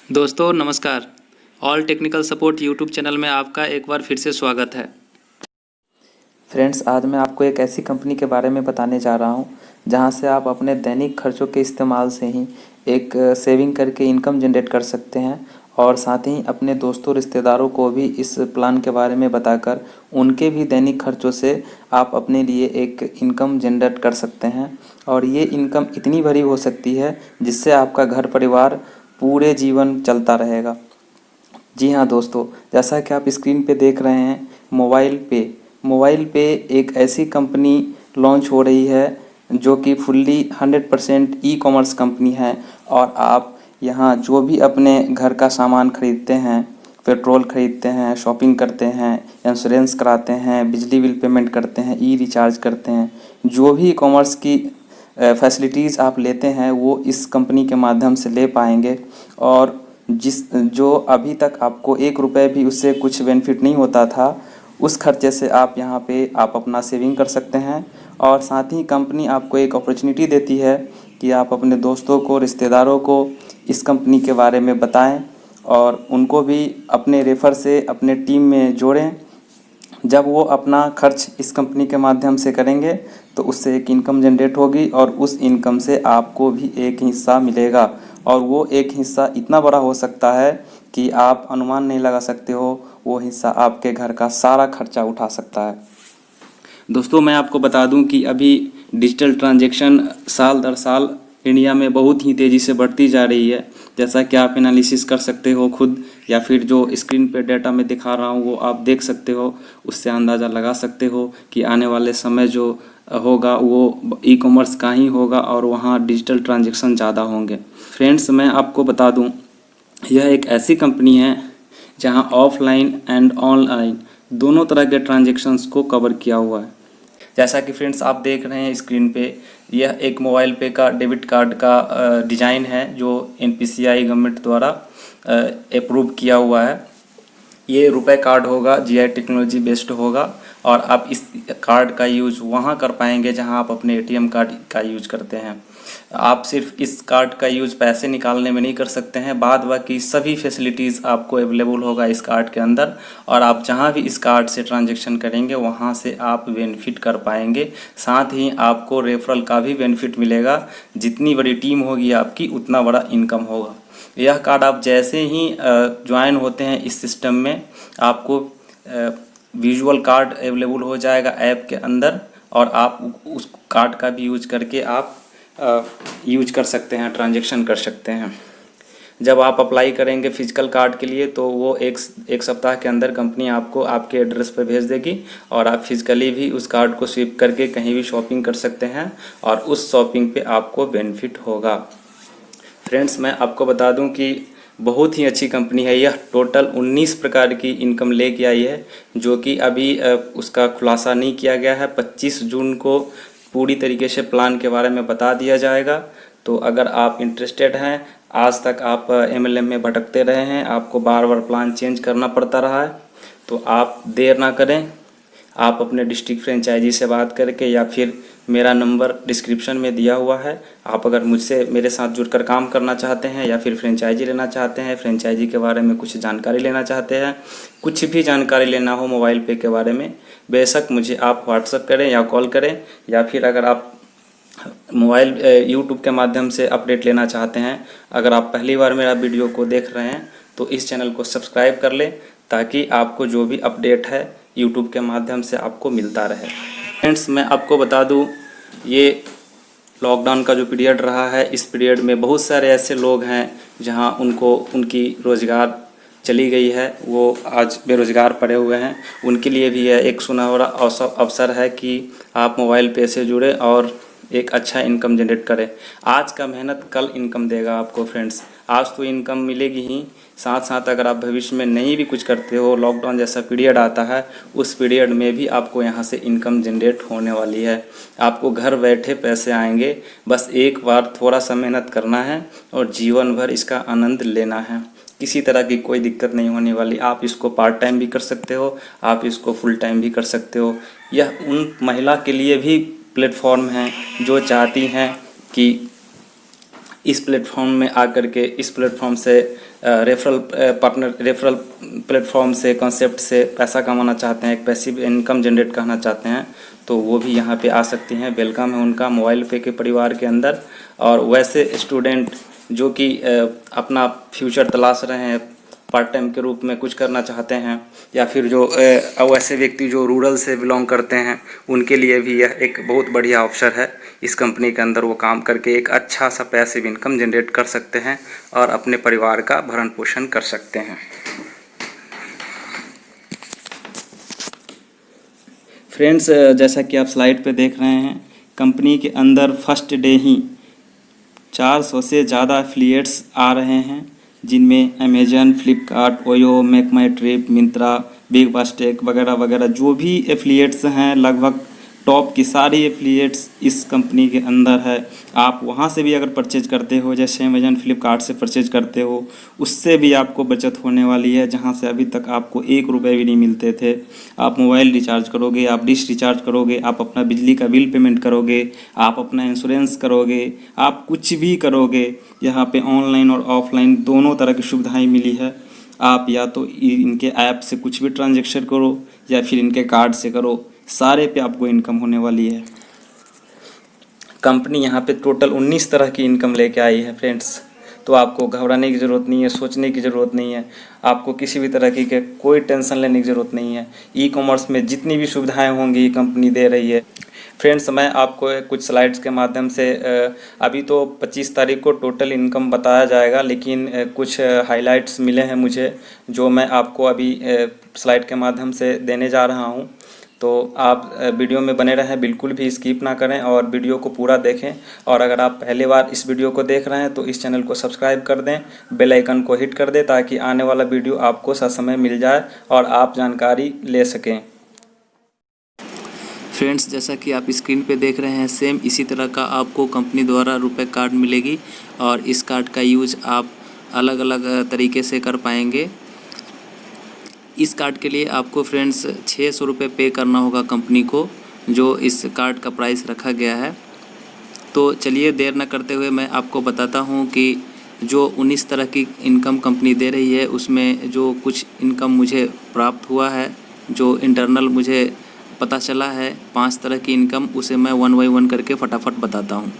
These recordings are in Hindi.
दोस्तों नमस्कार। All technical support YouTube channel में आपका एक बार फिर से स्वागत है। फ्रेंड्स, आज मैं आपको एक ऐसी कंपनी के बारे में बताने जा रहा हूं जहां से आप अपने दैनिक खर्चों के इस्तेमाल से ही एक सेविंग करके इनकम जनरेट कर सकते हैं और साथ ही अपने दोस्तों रिश्तेदारों को भी इस प्लान के बारे में बताकर उनके भी दैनिक खर्चों से आप अपने लिए एक इनकम जनरेट कर सकते हैं। और ये इनकम इतनी बड़ी हो सकती है जिससे आपका घर परिवार पूरे जीवन चलता रहेगा। जी हाँ दोस्तों, जैसा कि आप स्क्रीन पे देख रहे हैं, मोबाइल पे एक ऐसी कंपनी लॉन्च हो रही है जो कि फुल्ली 100% ई कॉमर्स कंपनी है। और आप यहाँ जो भी अपने घर का सामान खरीदते हैं, पेट्रोल खरीदते हैं, शॉपिंग करते हैं, इंश्योरेंस कराते हैं, बिजली बिल पेमेंट करते हैं, ई रिचार्ज करते हैं, जो भी ई कॉमर्स की फैसिलिटीज़ आप लेते हैं वो इस कंपनी के माध्यम से ले पाएंगे। और जो अभी तक आपको 1 रुपये भी उससे कुछ बेनिफिट नहीं होता था, उस खर्चे से आप यहाँ पे आप अपना सेविंग कर सकते हैं। और साथ ही कंपनी आपको एक अपॉर्चुनिटी देती है कि आप अपने दोस्तों को, रिश्तेदारों को इस कंपनी के बारे में बताएं और उनको भी अपने रेफ़र से अपने टीम में जोड़ें। जब वो अपना खर्च इस कंपनी के माध्यम से करेंगे तो उससे एक इनकम जनरेट होगी और उस इनकम से आपको भी एक हिस्सा मिलेगा। और वो एक हिस्सा इतना बड़ा हो सकता है कि आप अनुमान नहीं लगा सकते हो, वो हिस्सा आपके घर का सारा खर्चा उठा सकता है। दोस्तों मैं आपको बता दूं कि अभी डिजिटल ट्रांजैक्शन साल दर साल इंडिया में बहुत ही तेज़ी से बढ़ती जा रही है। जैसा कि आप एनालिसिस कर सकते हो खुद, या फिर जो स्क्रीन पे डाटा में दिखा रहा हूँ वो आप देख सकते हो। उससे अंदाज़ा लगा सकते हो कि आने वाले समय जो होगा वो ई कॉमर्स का ही होगा और वहाँ डिजिटल ट्रांजैक्शन ज़्यादा होंगे। फ्रेंड्स, मैं आपको बता दूँ, यह एक ऐसी कंपनी है जहां ऑफलाइन एंड ऑनलाइन दोनों तरह के ट्रांजैक्शंस को कवर किया हुआ है। जैसा कि फ्रेंड्स आप देख रहे हैं स्क्रीन पे, यह एक मोबाइल पे का डेबिट कार्ड का डिज़ाइन है जो एनपीसीआई गवर्नमेंट द्वारा अप्रूव किया हुआ है। ये रुपए कार्ड होगा, जीआई टेक्नोलॉजी बेस्ड होगा और आप इस कार्ड का यूज़ वहाँ कर पाएंगे जहाँ आप अपने एटीएम कार्ड का यूज करते हैं। आप सिर्फ इस कार्ड का यूज़ पैसे निकालने में नहीं कर सकते हैं, बाद बाकी सभी फैसिलिटीज़ आपको अवेलेबल होगा इस कार्ड के अंदर। और आप जहाँ भी इस कार्ड से ट्रांजैक्शन करेंगे वहाँ से आप बेनिफिट कर पाएंगे। साथ ही आपको रेफरल का भी बेनिफिट मिलेगा। जितनी बड़ी टीम होगी आपकी उतना बड़ा इनकम होगा। यह कार्ड आप जैसे ही ज्वाइन होते हैं इस सिस्टम में, आपको विजुअल कार्ड अवेलेबल हो जाएगा ऐप के अंदर और आप उस कार्ड का भी यूज करके आप यूज कर सकते हैं, ट्रांजैक्शन कर सकते हैं। जब आप अप्लाई करेंगे फिजिकल कार्ड के लिए तो वो एक सप्ताह के अंदर कंपनी आपको आपके एड्रेस पर भेज देगी और आप फिजिकली भी उस कार्ड को स्वीप करके कहीं भी शॉपिंग कर सकते हैं और उस शॉपिंग पे आपको बेनिफिट होगा। फ्रेंड्स, मैं आपको बता दूं कि बहुत ही अच्छी कंपनी है। यह टोटल 19 प्रकार की इनकम लेके आई है जो कि अभी उसका खुलासा नहीं किया गया है। 25 जून को पूरी तरीके से प्लान के बारे में बता दिया जाएगा। तो अगर आप इंटरेस्टेड हैं, आज तक आप एमएलएम में भटकते रहे हैं, आपको बार बार प्लान चेंज करना पड़ता रहा है, तो आप देर ना करें। आप अपने डिस्ट्रिक्ट फ्रेंचाइजी से बात करके, या फिर मेरा नंबर डिस्क्रिप्शन में दिया हुआ है, आप अगर मुझसे मेरे साथ जुड़कर काम करना चाहते हैं या फिर फ्रेंचाइजी लेना चाहते हैं, फ्रेंचाइजी के बारे में कुछ जानकारी लेना चाहते हैं, कुछ भी जानकारी लेना हो मोबाइल पे के बारे में, बेशक मुझे आप व्हाट्सएप करें या कॉल करें। या फिर अगर आप मोबाइल यूट्यूब के माध्यम से अपडेट लेना चाहते हैं, अगर आप पहली बार मेरा वीडियो को देख रहे हैं तो इस चैनल को सब्सक्राइब कर लें ताकि आपको जो भी अपडेट है यूट्यूब के माध्यम से आपको मिलता रहे। फ्रेंड्स, मैं आपको बता दूं, ये लॉकडाउन का जो पीरियड रहा है, इस पीरियड में बहुत सारे ऐसे लोग हैं जहां उनकी रोज़गार चली गई है, वो आज बेरोज़गार पड़े हुए हैं। उनके लिए भी यह एक सुनहरा अवसर है कि आप मोबाइल पे से जुड़े और एक अच्छा इनकम जनरेट करें। आज का मेहनत कल इनकम देगा आपको। फ्रेंड्स, आज तो इनकम मिलेगी ही, साथ साथ अगर आप भविष्य में नहीं भी कुछ करते हो, लॉकडाउन जैसा पीरियड आता है, उस पीरियड में भी आपको यहाँ से इनकम जनरेट होने वाली है। आपको घर बैठे पैसे आएंगे, बस एक बार थोड़ा सा मेहनत करना है और जीवन भर इसका आनंद लेना है। किसी तरह की कोई दिक्कत नहीं होने वाली। आप इसको पार्ट टाइम भी कर सकते हो, आप इसको फुल टाइम भी कर सकते हो। यह उन महिला के लिए भी प्लेटफॉर्म है जो चाहती हैं कि इस प्लेटफॉर्म में आकर के इस प्लेटफॉर्म से रेफरल पार्टनर रेफरल प्लेटफॉर्म से कॉन्सेप्ट से पैसा कमाना चाहते हैं, एक पैसिव इनकम जनरेट करना चाहते हैं, तो वो भी यहाँ पे आ सकती हैं। वेलकम है उनका मोबाइल पे के परिवार के अंदर। और वैसे स्टूडेंट जो कि अपना फ्यूचर तलाश रहे हैं, पार्ट टाइम के रूप में कुछ करना चाहते हैं, या फिर जो वैसे व्यक्ति जो रूरल से बिलोंग करते हैं, उनके लिए भी यह एक बहुत बढ़िया अवसर है। इस कंपनी के अंदर वो काम करके एक अच्छा सा पैसिव इनकम जनरेट कर सकते हैं और अपने परिवार का भरण पोषण कर सकते हैं। फ्रेंड्स, जैसा कि आप स्लाइड पे देख रहे हैं, कंपनी के अंदर फर्स्ट डे ही 400 से ज़्यादा एफिलिएट्स आ रहे हैं, जिनमें अमेजन, फ्लिपकार्ट, ओयो, मेक माई ट्रिप, मिंत्रा, बिग बास्केट वगैरह वगैरह जो भी एफिलिएट्स हैं, लगभग टॉप की सारी एफिलिएट्स इस कंपनी के अंदर है। आप वहाँ से भी अगर परचेज करते हो, जैसे अमेजन, फ्लिपकार्ट से परचेज करते हो, उससे भी आपको बचत होने वाली है, जहाँ से अभी तक आपको 1 रुपये भी नहीं मिलते थे। आप मोबाइल रिचार्ज करोगे, आप डिश रिचार्ज करोगे, आप अपना बिजली का बिल पेमेंट करोगे, आप अपना इंश्योरेंस करोगे, आप कुछ भी करोगे, यहाँ पे ऑनलाइन और ऑफलाइन दोनों तरह की सुविधाएं मिली है। आप या तो इनके ऐप से कुछ भी ट्रांजेक्शन करो या फिर इनके कार्ड से करो, सारे पे आपको इनकम होने वाली है। कंपनी यहाँ पे टोटल 19 तरह की इनकम लेके आई है फ्रेंड्स, तो आपको घबराने की ज़रूरत नहीं है, सोचने की ज़रूरत नहीं है, आपको किसी भी तरह की कोई टेंशन लेने की ज़रूरत नहीं है। ई कॉमर्स में जितनी भी सुविधाएं होंगी ये कंपनी दे रही है। फ्रेंड्स, मैं आपको कुछ स्लाइड्स के माध्यम से अभी तो 25 तारीख को टोटल इनकम बताया जाएगा, लेकिन कुछ हाइलाइट्स मिले हैं मुझे, जो मैं आपको अभी स्लाइड के माध्यम से देने जा रहा हूं। तो आप वीडियो में बने रहें, बिल्कुल भी स्किप ना करें और वीडियो को पूरा देखें। और अगर आप पहली बार इस वीडियो को देख रहे हैं तो इस चैनल को सब्सक्राइब कर दें, बेल आइकन को हिट कर दें, ताकि आने वाला वीडियो आपको ससमय मिल जाए और आप जानकारी ले सकें। फ्रेंड्स, जैसा कि आप स्क्रीन पे देख रहे हैं, सेम इसी तरह का आपको कंपनी द्वारा रुपए कार्ड मिलेगी और इस कार्ड का यूज आप अलग अलग तरीके से कर पाएंगे। इस कार्ड के लिए आपको फ्रेंड्स 600 रुपये पे करना होगा कंपनी को, जो इस कार्ड का प्राइस रखा गया है। तो चलिए देर न करते हुए मैं आपको बताता हूँ कि जो 19 तरह की इनकम कंपनी दे रही है, उसमें जो कुछ इनकम मुझे प्राप्त हुआ है, जो इंटरनल मुझे पता चला है 5 तरह की इनकम, उसे मैं 1 बाय 1 करके फटाफट बताता हूँ।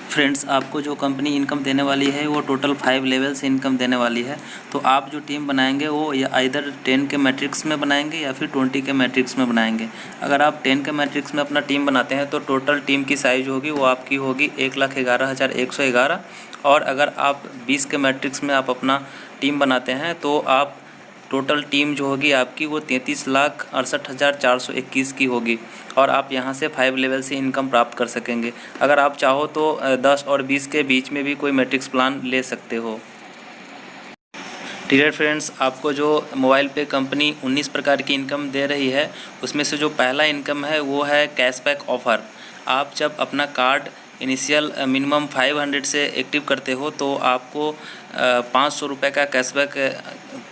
फ्रेंड्स, आपको जो कंपनी इनकम देने वाली है वो टोटल 5 लेवल से इनकम देने वाली है। तो आप जो टीम बनाएंगे वो या आइदर 10 के मैट्रिक्स में बनाएंगे या फिर 20 के मैट्रिक्स में बनाएंगे। अगर आप 10 के मैट्रिक्स में अपना टीम बनाते हैं तो टोटल टीम की साइज़ होगी वो आपकी होगी 1,11,111। और अगर आप 20 के मैट्रिक्स में आप अपना टीम बनाते हैं तो आप टोटल टीम जो होगी आपकी वो 33,68,421 की होगी और आप यहां से 5 लेवल से इनकम प्राप्त कर सकेंगे। अगर आप चाहो तो 10 और 20 के बीच में भी कोई मैट्रिक्स प्लान ले सकते हो। डियर फ्रेंड्स, आपको जो मोबाइल पे कंपनी 19 प्रकार की इनकम दे रही है, उसमें से जो पहला इनकम है वो है कैशबैक ऑफ़र। आप जब अपना कार्ड इनिशियल मिनिमम 500 से एक्टिव करते हो तो आपको 500 रुपये का कैशबैक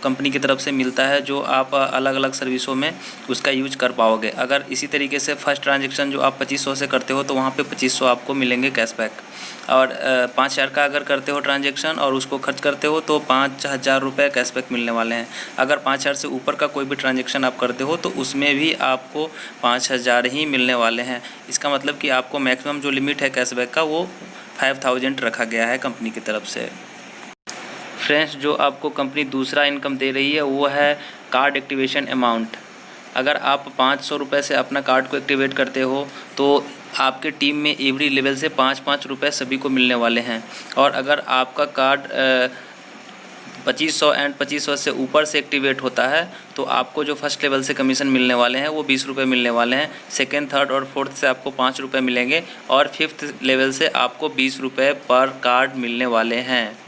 कंपनी की तरफ से मिलता है, जो आप अलग अलग सर्विसों में उसका यूज कर पाओगे। अगर इसी तरीके से फर्स्ट ट्रांजेक्शन जो आप 2500 से करते हो तो वहाँ पे 2500 आपको मिलेंगे कैशबैक। और 5000 का अगर करते हो ट्रांजेक्शन और उसको खर्च करते हो तो 5000 रुपये कैशबैक मिलने वाले हैं। अगर 5000 से ऊपर का कोई भी ट्रांजेक्शन आप करते हो तो उसमें भी आपको 5000 ही मिलने वाले हैं। इसका मतलब कि आपको मैक्सिमम जो लिमिट है कैशबैक का वो 5000 रखा गया है कंपनी की तरफ से। फ्रेंड्स, जो आपको कंपनी दूसरा इनकम दे रही है वो है कार्ड एक्टिवेशन अमाउंट। अगर आप 500 रुपये से अपना कार्ड को एक्टिवेट करते हो तो आपके टीम में एवरी लेवल से 5-5 रुपये सभी को मिलने वाले हैं। और अगर आपका कार्ड 2500 एंड 2500 से ऊपर से एक्टिवेट होता है तो आपको जो फर्स्ट लेवल से कमीशन मिलने वाले हैं वो 20 रुपये मिलने वाले हैं। सेकेंड, थर्ड और फोर्थ से आपको 5 रुपये मिलेंगे और फिफ्थ लेवल से आपको 20 रुपये पर कार्ड मिलने वाले हैं।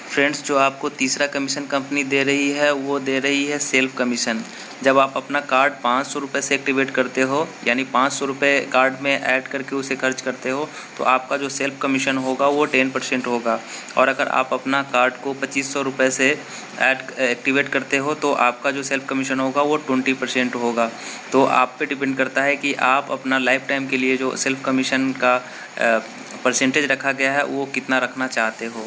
फ्रेंड्स, जो आपको तीसरा कमीशन कंपनी दे रही है वो दे रही है सेल्फ कमीशन। जब आप अपना कार्ड 500 रुपये से एक्टिवेट करते हो, यानी 500 रुपये कार्ड में ऐड करके उसे खर्च करते हो, तो आपका जो सेल्फ कमीशन होगा वो 10% होगा। और अगर आप अपना कार्ड को 2500 रुपये से एक्टिवेट करते हो तो आपका जो सेल्फ कमीशन होगा वो 20% होगा। तो आप पे डिपेंड करता है कि आप अपना लाइफ टाइम के लिए जो सेल्फ कमीशन का परसेंटेज रखा गया है वो कितना रखना चाहते हो।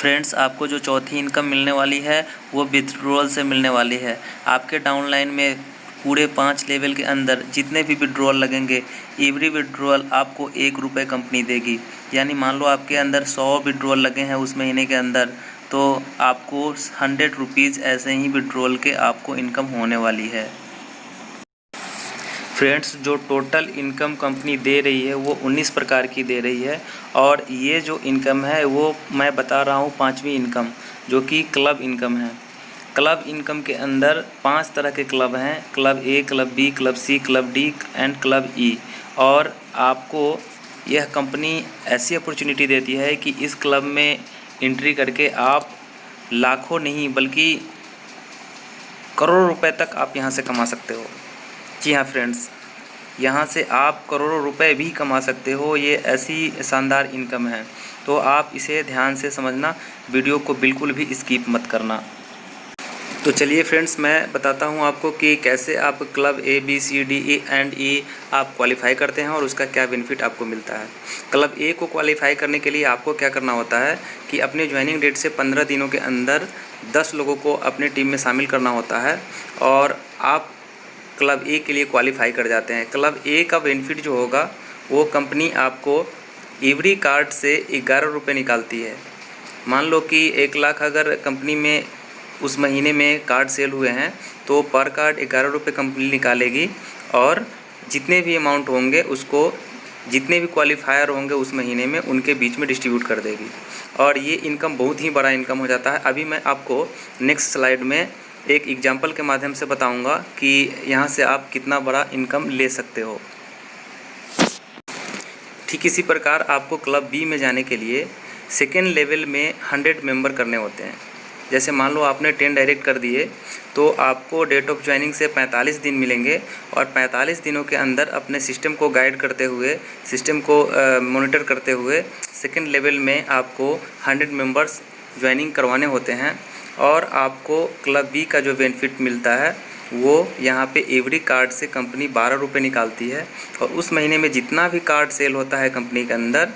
फ्रेंड्स, आपको जो चौथी इनकम मिलने वाली है वो विथड्रॉल से मिलने वाली है। आपके डाउनलाइन में पूरे 5 लेवल के अंदर जितने भी विथड्रॉल लगेंगे, एवरी विथड्रॉल आपको 1 रुपये कंपनी देगी। यानी मान लो आपके अंदर 100 विथड्रॉल लगे हैं उस महीने के अंदर, तो आपको 100 रुपीज़ ऐसे ही विथड्रॉल के आपको इनकम होने वाली है। फ्रेंड्स, जो टोटल इनकम कंपनी दे रही है वो 19 प्रकार की दे रही है, और ये जो इनकम है वो मैं बता रहा हूँ 5वीं इनकम, जो कि क्लब इनकम है। क्लब इनकम के अंदर 5 तरह के क्लब हैं, club A, club B, club C, club D and club E. और आपको यह कंपनी ऐसी अपॉर्चुनिटी देती है कि इस क्लब में एंट्री करके आप लाखों नहीं बल्कि करोड़ों रुपए तक आप यहाँ से कमा सकते हो। जी हाँ फ्रेंड्स, यहाँ से आप करोड़ों रुपए भी कमा सकते हो। ये ऐसी शानदार इनकम है, तो आप इसे ध्यान से समझना, वीडियो को बिल्कुल भी स्किप मत करना। तो चलिए फ्रेंड्स, मैं बताता हूँ आपको कि कैसे आप club A, B, C, D and E आप क्वालिफाई करते हैं और उसका क्या बेनिफिट आपको मिलता है। क्लब ए को क्वालिफाई करने के लिए आपको क्या करना होता है कि अपने ज्वाइनिंग डेट से 15 दिनों के अंदर 10 लोगों को अपने टीम में शामिल करना होता है और आप क्लब ए के लिए क्वालिफाई कर जाते हैं। क्लब ए का बेनिफिट जो होगा वो कंपनी आपको एवरी कार्ड से 11 रुपये निकालती है। मान लो कि 1 लाख अगर कंपनी में उस महीने में कार्ड सेल हुए हैं तो पर कार्ड 11 रुपये कंपनी निकालेगी, और जितने भी अमाउंट होंगे उसको जितने भी क्वालिफायर होंगे उस महीने में उनके बीच में डिस्ट्रीब्यूट कर देगी, और ये इनकम बहुत ही बड़ा इनकम हो जाता है। अभी मैं आपको नेक्स्ट स्लाइड में एक एग्जांपल के माध्यम से बताऊंगा कि यहाँ से आप कितना बड़ा इनकम ले सकते हो। ठीक इसी प्रकार आपको क्लब बी में जाने के लिए सेकेंड लेवल में 100 मेंबर करने होते हैं। जैसे मान लो आपने 10 डायरेक्ट कर दिए तो आपको डेट ऑफ ज्वाइनिंग से 45 दिन मिलेंगे, और 45 दिनों के अंदर अपने सिस्टम को गाइड करते हुए, सिस्टम को मॉनिटर करते हुए सेकेंड लेवल में आपको 100 मेंबर्स ज्वाइनिंग करवाने होते हैं। और आपको क्लब बी का जो बेनिफिट मिलता है वो यहाँ पे एवरी कार्ड से कंपनी 12 रुपये निकालती है, और उस महीने में जितना भी कार्ड सेल होता है कंपनी के अंदर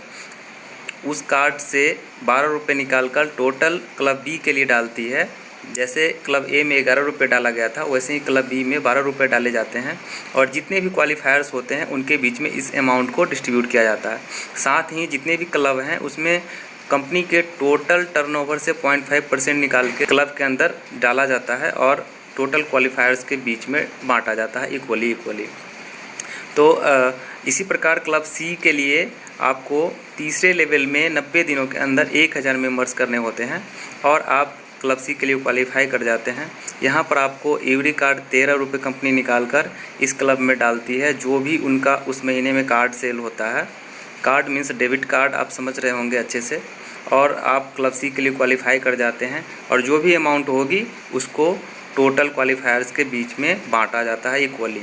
उस कार्ड से 12 रुपये निकाल कर टोटल क्लब बी के लिए डालती है। जैसे क्लब ए में 11 रुपये डाला गया था वैसे ही क्लब बी में 12 रुपये डाले जाते हैं, और जितने भी क्वालिफायर्स होते हैं उनके बीच में इस अमाउंट को डिस्ट्रीब्यूट किया जाता है। साथ ही जितने भी क्लब हैं उसमें कंपनी के टोटल टर्नओवर से 0.5% निकाल के क्लब के अंदर डाला जाता है और टोटल क्वालिफायर्स के बीच में बांटा जाता है इक्वली। तो इसी प्रकार क्लब सी के लिए आपको तीसरे लेवल में 90 दिनों के अंदर 1000 मेंबर्स करने होते हैं, और आप क्लब सी के लिए क्वालिफाई कर जाते हैं। यहाँ पर आपको एवरी कार्ड 13 रुपये कंपनी निकाल कर इस क्लब में डालती है, जो भी उनका उस महीने में कार्ड सेल होता है। कार्ड मीन्स डेबिट कार्ड, आप समझ रहे होंगे अच्छे से। और आप क्लब सी के लिए क्वालिफाई कर जाते हैं, और जो भी अमाउंट होगी उसको टोटल क्वालिफायर्स के बीच में बांटा जाता है इक्वली।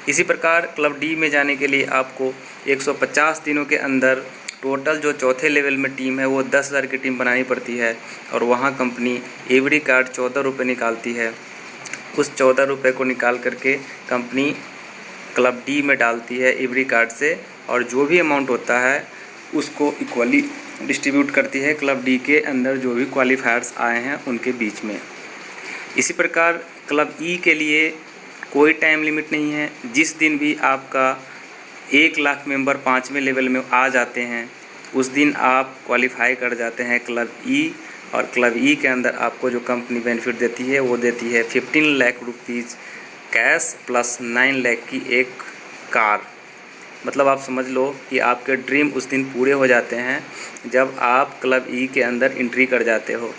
इसी प्रकार क्लब डी में जाने के लिए आपको 150 दिनों के अंदर टोटल जो चौथे लेवल में टीम है वो 10,000 की टीम बनानी पड़ती है, और वहाँ कंपनी एवरी कार्ड 14 रुपये निकालती है। उस 14 रुपये को निकाल करके कंपनी क्लब डी में डालती है एवरी कार्ड से, और जो भी अमाउंट होता है उसको इक्वली डिस्ट्रीब्यूट करती है क्लब डी के अंदर जो भी क्वालिफायर्स आए हैं उनके बीच में। इसी प्रकार क्लब ई के लिए कोई टाइम लिमिट नहीं है। जिस दिन भी आपका 1 लाख मेंबर 5वें लेवल में आ जाते हैं उस दिन आप क्वालिफाई कर जाते हैं क्लब ई, और क्लब ई के अंदर आपको जो कंपनी बेनिफिट देती है वो देती है 15 lakh rupees cash plus 9 lakh की एक कार। मतलब आप समझ लो कि आपके ड्रीम उस दिन पूरे हो जाते हैं जब आप क्लब ई के अंदर एंट्री कर जाते हो।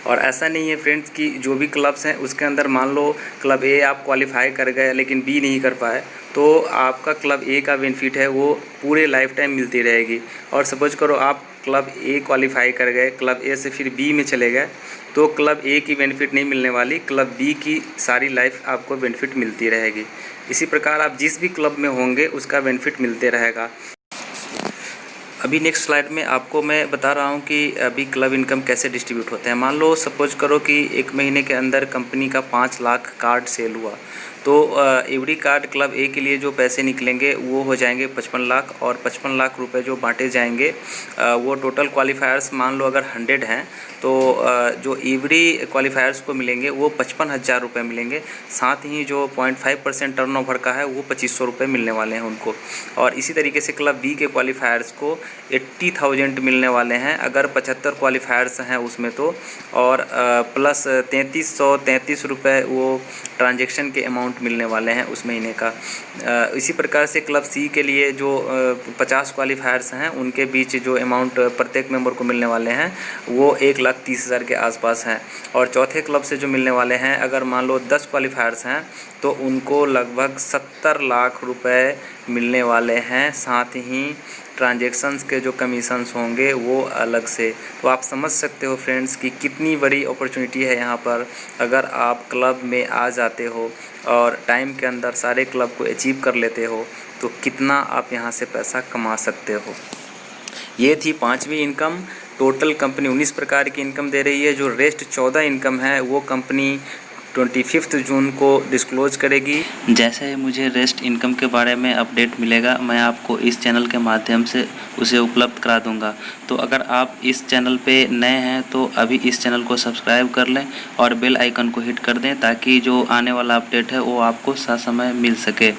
और ऐसा नहीं है फ्रेंड्स कि जो भी क्लब्स हैं उसके अंदर मान लो क्लब ए आप क्वालिफाई कर गए लेकिन बी नहीं कर पाए, तो आपका क्लब ए का बेनिफिट है वो पूरे लाइफ टाइम मिलती रहेगी। और सपोज करो आप क्लब ए क्वालिफाई कर गए, क्लब ए से फिर बी में चले गए, तो क्लब ए की बेनिफिट नहीं मिलने वाली, क्लब बी की सारी लाइफ आपको बेनिफिट मिलती रहेगी। इसी प्रकार आप जिस भी क्लब में होंगे उसका बेनिफिट मिलते रहेगा। अभी नेक्स्ट स्लाइड में आपको मैं बता रहा हूँ कि अभी क्लब इनकम कैसे डिस्ट्रीब्यूट होते हैं। मान लो सपोज करो कि 1 महीने के अंदर कंपनी का 5 लाख कार्ड सेल हुआ, तो एवरी कार्ड क्लब ए के लिए जो पैसे निकलेंगे वो हो जाएंगे 55 लाख, और 55 लाख रुपए जो बांटे जाएंगे वो टोटल क्वालिफायर्स मान लो अगर 100 हैं तो जो एवरी क्वालिफायर्स को मिलेंगे वो 55,000 रुपये मिलेंगे। साथ ही जो 0.5% टर्नओवर का है वो 2500 रुपये मिलने वाले हैं उनको। और इसी तरीके से क्लब बी के क्वालिफायर्स को 80,000 मिलने वाले हैं अगर 75 क्वालिफायर्स हैं उसमें तो, और प्लस 3333 रुपये वो ट्रांजैक्शन के अमाउंट मिलने वाले हैं उस महीने का। इसी प्रकार से क्लब सी के लिए जो 50 क्वालिफायर्स हैं उनके बीच जो अमाउंट प्रत्येक मेंबर को मिलने वाले हैं वो 1,30,000 के आसपास हैं। और चौथे क्लब से जो मिलने वाले हैं अगर मान लो 10 क्वालिफायर्स हैं तो उनको लगभग 70 लाख रुपए मिलने वाले हैं। साथ ही ट्रांजैक्शंस के जो कमीशंस होंगे वो अलग से। तो आप समझ सकते हो फ्रेंड्स कि कितनी बड़ी अपॉर्चुनिटी है यहाँ पर। अगर आप क्लब में आ जाते हो और टाइम के अंदर सारे क्लब को अचीव कर लेते हो तो कितना आप यहाँ से पैसा कमा सकते हो। ये थी 5वीं इनकम। टोटल कंपनी 19 प्रकार की इनकम दे रही है। जो रेस्ट 14 इनकम है वो कंपनी 25 जून को डिस्क्लोज करेगी। जैसे ही मुझे रेस्ट इनकम के बारे में अपडेट मिलेगा मैं आपको इस चैनल के माध्यम से उसे उपलब्ध करा दूंगा। तो अगर आप इस चैनल पे नए हैं तो अभी इस चैनल को सब्सक्राइब कर लें और बेल आइकन को हिट कर दें ताकि जो आने वाला अपडेट है वो आपको ससमय मिल सके।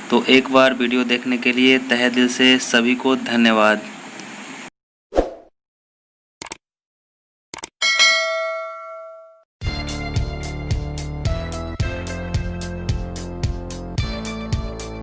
तो एक बार वीडियो देखने के लिए तहे दिल से सभी को धन्यवाद।